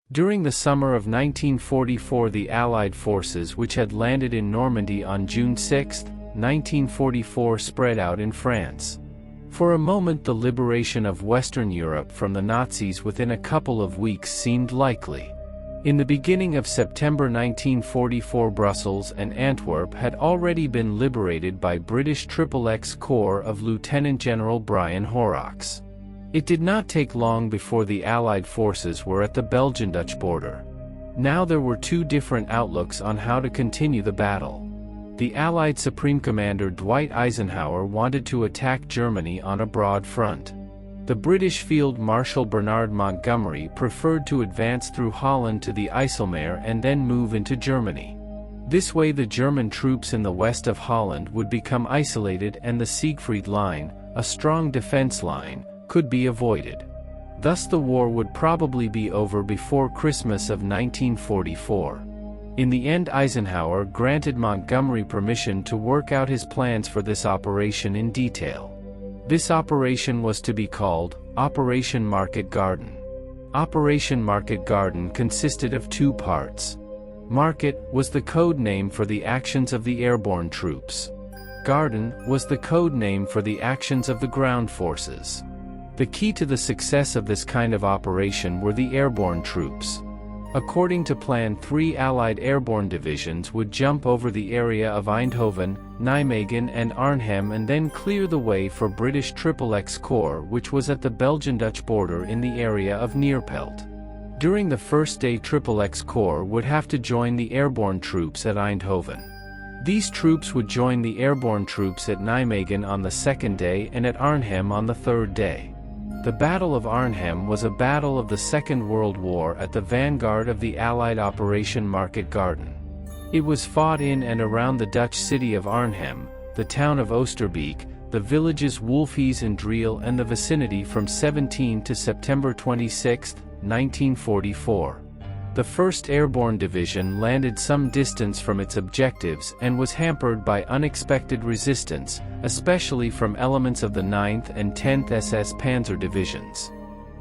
During the summer of 1944, the Allied forces, which had landed in Normandy on June 6, 1944, spread out in France. For a moment, the liberation of Western Europe from the Nazis within a couple of weeks seemed likely. In the beginning of September 1944, Brussels and Antwerp had already been liberated by British XXX Corps of Lieutenant General Brian Horrocks. It did not take long before the Allied forces were at the Belgian-Dutch border. Now there were two different outlooks on how to continue the battle. The Allied Supreme Commander Dwight Eisenhower wanted to attack Germany on a broad front. The British Field Marshal Bernard Montgomery preferred to advance through Holland to the IJsselmeer and then move into Germany. This way the German troops in the west of Holland would become isolated and the Siegfried Line, a strong defense line, could be avoided. Thus the war would probably be over before Christmas of 1944. In the end, Eisenhower granted Montgomery permission to work out his plans for this operation in detail. This operation was to be called Operation Market Garden. Operation Market Garden consisted of two parts. Market was the code name for the actions of the airborne troops. Garden was the code name for the actions of the ground forces. The key to the success of this kind of operation were the airborne troops. According to plan, 3 Allied airborne divisions would jump over the area of Eindhoven, Nijmegen and Arnhem and then clear the way for British XXX Corps, which was at the Belgian-Dutch border in the area of Neerpelt. During the first day, XXX Corps would have to join the airborne troops at Eindhoven. These troops would join the airborne troops at Nijmegen on the second day and at Arnhem on the third day. The Battle of Arnhem was a battle of the Second World War at the vanguard of the Allied Operation Market Garden. It was fought in and around the Dutch city of Arnhem, the town of Oosterbeek, the villages Wolfhies and Driel and the vicinity from 17 to September 26, 1944. The 1st Airborne Division landed some distance from its objectives and was hampered by unexpected resistance, especially from elements of the 9th and 10th SS Panzer Divisions.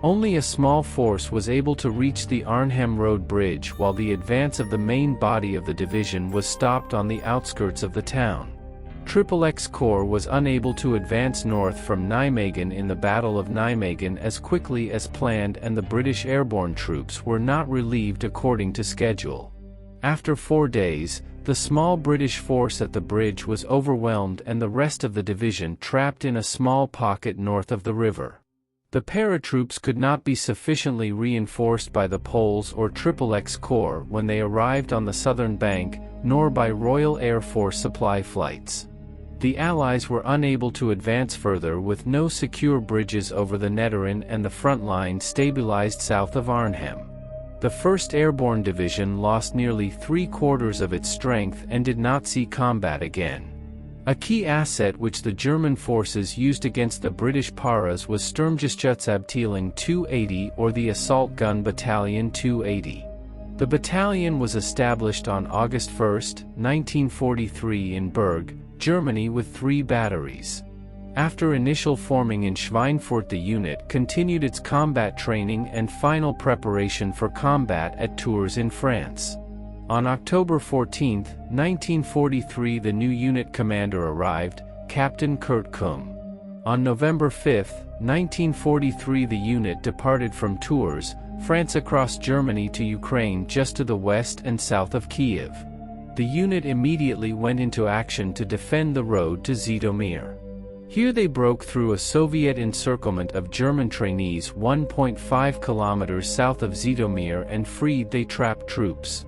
Only a small force was able to reach the Arnhem Road Bridge, while the advance of the main body of the division was stopped on the outskirts of the town. XXX Corps was unable to advance north from Nijmegen in the Battle of Nijmegen as quickly as planned, and the British airborne troops were not relieved according to schedule. After 4 days, the small British force at the bridge was overwhelmed and the rest of the division trapped in a small pocket north of the river. The paratroops could not be sufficiently reinforced by the Poles or XXX Corps when they arrived on the southern bank, nor by Royal Air Force supply flights. The Allies were unable to advance further with no secure bridges over the Netterin, and the front line stabilized south of Arnhem. The 1st Airborne Division lost nearly 3/4 of its strength and did not see combat again. A key asset which the German forces used against the British Paras was Sturmgeschützabteilung 280, or the Assault Gun Battalion 280. The battalion was established on August 1, 1943 in Berg, Germany, with 3 batteries. After initial forming in Schweinfurt, the unit continued its combat training and final preparation for combat at Tours in France. On October 14, 1943, the new unit commander arrived, Captain Kurt Kumm. On November 5, 1943, the unit departed from Tours, France, across Germany to Ukraine just to the west and south of Kiev. The unit immediately went into action to defend the road to Zhytomyr. Here they broke through a Soviet encirclement of German trainees 1.5 kilometers south of Zhytomyr and freed the trapped troops.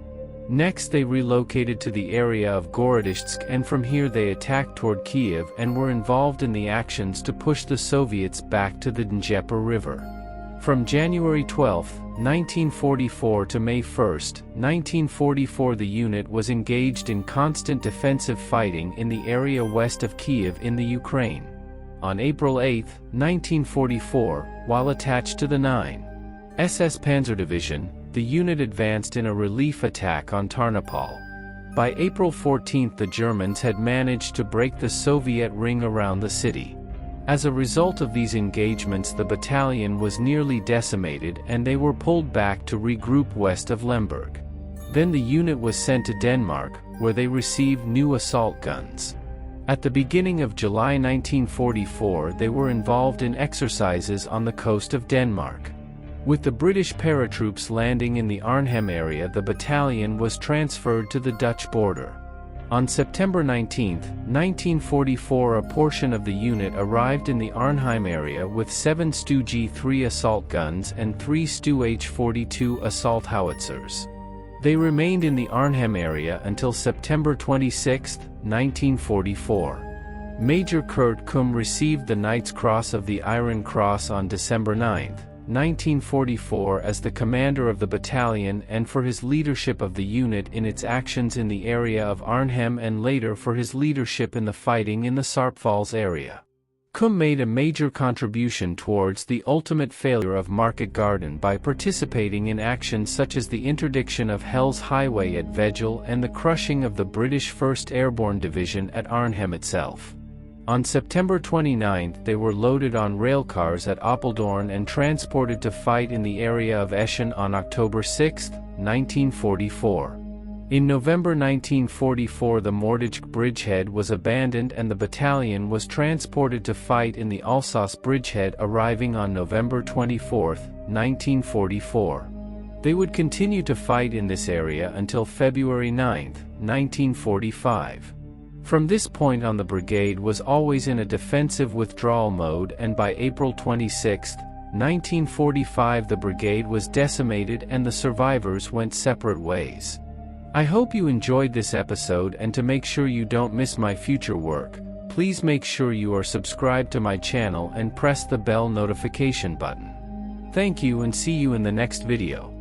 Next they relocated to the area of Gorodishsk, and from here they attacked toward Kiev and were involved in the actions to push the Soviets back to the Dnieper River. From January 12, 1944 to May 1, 1944, the unit was engaged in constant defensive fighting in the area west of Kiev in the Ukraine. On April 8, 1944, while attached to the 9th SS Panzer Division, the unit advanced in a relief attack on Tarnopol. By April 14, the Germans had managed to break the Soviet ring around the city. As a result of these engagements, the battalion was nearly decimated and they were pulled back to regroup west of Lemberg. Then the unit was sent to Denmark, where they received new assault guns. At the beginning of July 1944, they were involved in exercises on the coast of Denmark. With the British paratroops landing in the Arnhem area, the battalion was transferred to the Dutch border. On September 19, 1944, a portion of the unit arrived in the Arnhem area with 7 StuG 3 assault guns and 3 StuH 42 assault howitzers. They remained in the Arnhem area until September 26, 1944. Major Kurt Kumm received the Knight's Cross of the Iron Cross on December 9, 1944 as the commander of the battalion and for his leadership of the unit in its actions in the area of Arnhem and later for his leadership in the fighting in the Sarpfalls area. Kumm made a major contribution towards the ultimate failure of Market Garden by participating in actions such as the interdiction of Hell's Highway at Veghel and the crushing of the British 1st Airborne Division at Arnhem itself. On September 29, they were loaded on railcars at Apeldoorn and transported to fight in the area of Eschen on October 6, 1944. In November 1944, the Moordijk bridgehead was abandoned and the battalion was transported to fight in the Alsace bridgehead, arriving on November 24, 1944. They would continue to fight in this area until February 9, 1945. From this point on, the brigade was always in a defensive withdrawal mode, and by April 26, 1945, the brigade was decimated and the survivors went separate ways. I hope you enjoyed this episode, and to make sure you don't miss my future work, please make sure you are subscribed to my channel and press the bell notification button. Thank you and see you in the next video.